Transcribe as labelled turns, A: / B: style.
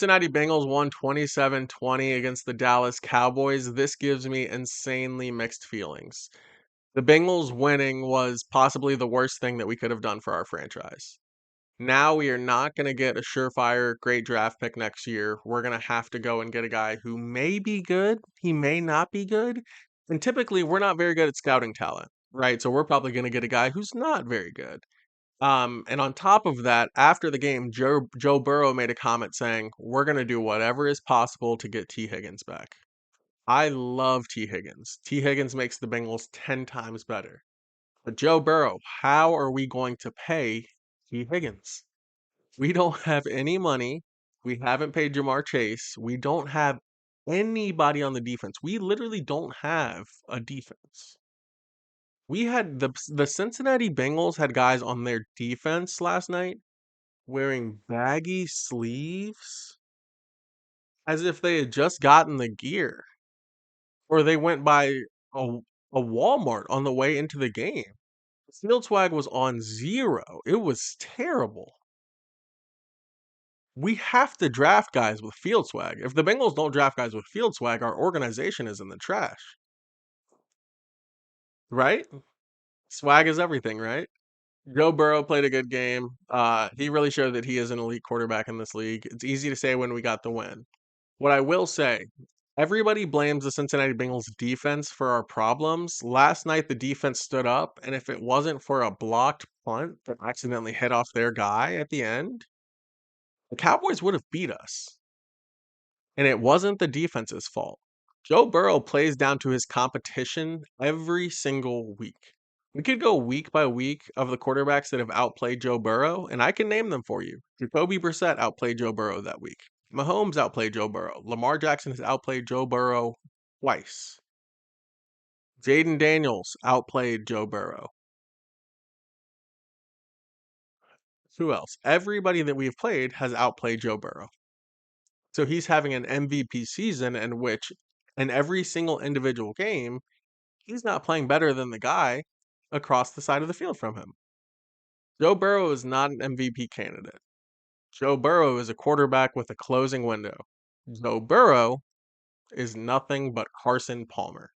A: Cincinnati Bengals won 27-20 against the Dallas Cowboys. This gives me insanely mixed feelings. The Bengals winning was possibly the worst thing that we could have done for our franchise. Now we are not going to get a surefire great draft pick next year. We're going to have to go and get a guy who may be good, he may not be good. And typically, we're not very good at scouting talent, right? So we're probably going to get a guy who's not very good. And on top of that, after the game, Joe Burrow made a comment saying, "We're going to do whatever is possible to get T. Higgins back." I love T. Higgins. T. Higgins makes the Bengals 10 times better. But Joe Burrow, how are we going to pay T. Higgins? We don't have any money. We haven't paid Jamar Chase. We don't have anybody on the defense. We literally don't have a defense. We had the Cincinnati Bengals had guys on their defense last night wearing baggy sleeves as if they had just gotten the gear or they went by a, a Walmart on the way into the game. Field swag was on zero. It was terrible. We have to draft guys with field swag. If the Bengals don't draft guys with field swag, our organization is in the trash. Right? Swag is everything, right? Joe Burrow played a good game. He really showed that he is an elite quarterback in this league. It's easy to say when we got the win. What I will say, everybody blames the Cincinnati Bengals defense for our problems. Last night, the defense stood up, and if it wasn't for a blocked punt that accidentally hit off their guy at the end, the Cowboys would have beat us. And it wasn't the defense's fault. Joe Burrow plays down to his competition every single week. We could go week by week of the quarterbacks that have outplayed Joe Burrow, and I can name them for you. Jacoby Brissett outplayed Joe Burrow that week. Mahomes outplayed Joe Burrow. Lamar Jackson has outplayed Joe Burrow twice. Jaden Daniels outplayed Joe Burrow. Who else? Everybody that we've played has outplayed Joe Burrow. So he's having an MVP season in which, in every single individual game, he's not playing better than the guy across the side of the field from him. Joe Burrow is not an MVP candidate. Joe Burrow is a quarterback with a closing window. Joe Burrow is nothing but Carson Palmer.